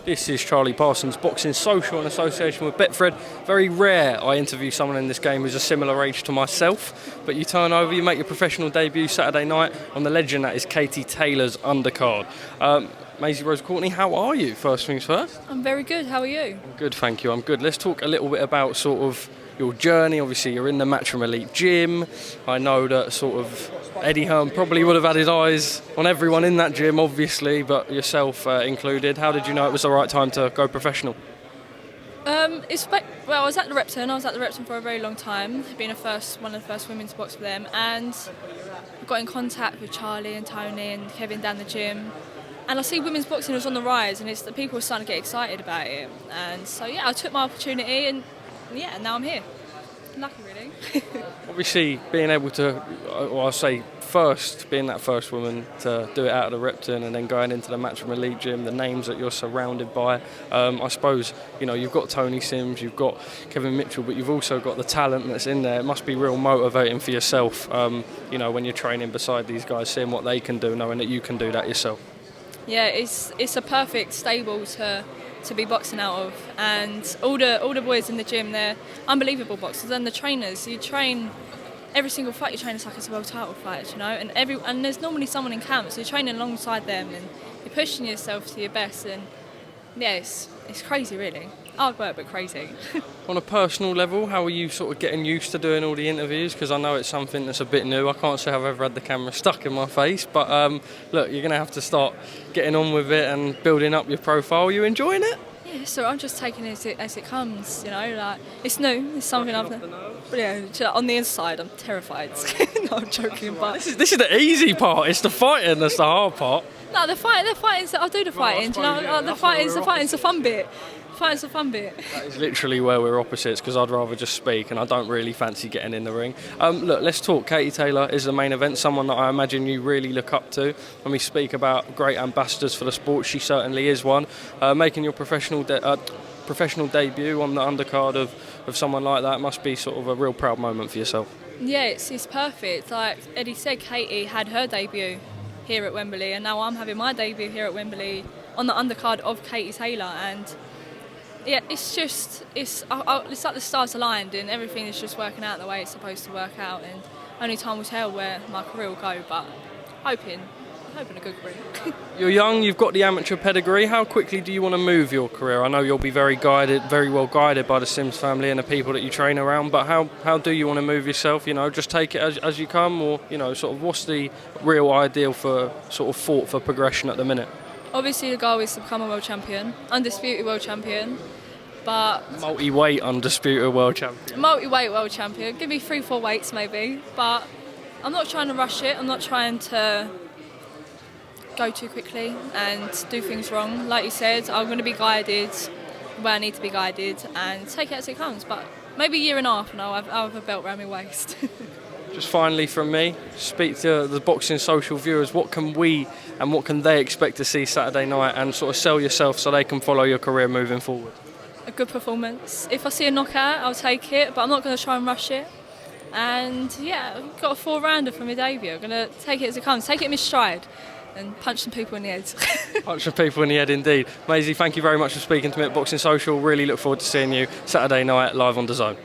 This is Charlie Parsons, Boxing Social in association with Betfred. Very rare I interview someone in this game who's a similar age to myself, but you turn over, you make your professional debut Saturday night on the legend that is Katie Taylor's undercard. Maisey Courtney, how are you, first things first? I'm very good, how are you? I'm good, thank you, I'm good. Let's talk a little bit about sort of your journey. Obviously you're in the MATCHROOM Elite gym. I know that sort of Eddie Hearn probably would have had his eyes on everyone in that gym, obviously, but yourself included. How did you know it was the right time to go professional? I was at the Repton. I was at the Repton for a very long time, being one of the first women to box for them, and I got in contact with Charlie and Tony and Kevin down the gym. And I see women's boxing was on the rise, and the people were starting to get excited about it. And so, I took my opportunity, and now I'm here. Lucky, really. Obviously, being able to, I'll say first, being that first woman to do it out of the Repton and then going into the MATCHROOM Elite gym, the names that you're surrounded by, I suppose, you've got Tony Sims, you've got Kevin Mitchell, but you've also got the talent that's in there. It must be real motivating for yourself, when you're training beside these guys, seeing what they can do, knowing that you can do that yourself. Yeah, it's a perfect stable to be boxing out of, and all the boys in the gym, they're unbelievable boxers, and the trainers, you train every single fight you train is like it's a world title fight, and there's normally someone in camp, so you're training alongside them and you're pushing yourself to your best, and it's crazy, really. Hard work, but crazy. On a personal level, how are you sort of getting used to doing all the interviews? Because I know it's something that's a bit new. I can't say I've ever had the camera stuck in my face, but look, you're going to have to start getting on with it and building up your profile. Are you enjoying it? Yeah, so I'm just taking it as it comes, it's new, it's something I've done. But on the inside, I'm terrified. No, I'm joking, but... This is the easy part, it's the fighting that's the hard part. No, the fighting's, I'll do the fighting, the fighting's a fun bit. Fighting's a fun bit. That is literally where we're opposites, because I'd rather just speak and I don't really fancy getting in the ring. Look, let's talk. Katie Taylor is the main event, someone that I imagine you really look up to. When we speak about great ambassadors for the sport, she certainly is one. Making your professional debut on the undercard of someone like that must be sort of a real proud moment for yourself. Yeah, it's perfect. Like Eddie said, Katie had her debut here at Wembley, and now I'm having my debut here at Wembley on the undercard of Katie Taylor, and yeah, it's like the stars aligned and everything is just working out the way it's supposed to work out, and only time will tell where my career will go, but hoping a good career. You're young, you've got the amateur pedigree. How quickly do you want to move your career? I know you'll be very well guided by the Sims family and the people that you train around, but how do you want to move yourself? Just take it as you come, or sort of what's the real ideal for sort of thought for progression at the minute? Obviously the goal is to become a world champion, undisputed world champion, but... Multi-weight undisputed world champion. Multi-weight world champion, give me 3-4 weights maybe, but I'm not trying to rush it, I'm not trying to go too quickly and do things wrong. Like you said, I'm going to be guided where I need to be guided and take it as it comes, but maybe a year and a half and I'll have a belt around my waist. Just finally from me, speak to the Boxing Social viewers. What can we and what can they expect to see Saturday night, and sort of sell yourself so they can follow your career moving forward? A good performance. If I see a knockout, I'll take it, but I'm not going to try and rush it. And I've got a 4-rounder for my debut. I'm going to take it as it comes, take it in my stride and punch some people in the head. Punch some people in the head indeed. Maisey, thank you very much for speaking to me at Boxing Social. Really look forward to seeing you Saturday night live on DAZN.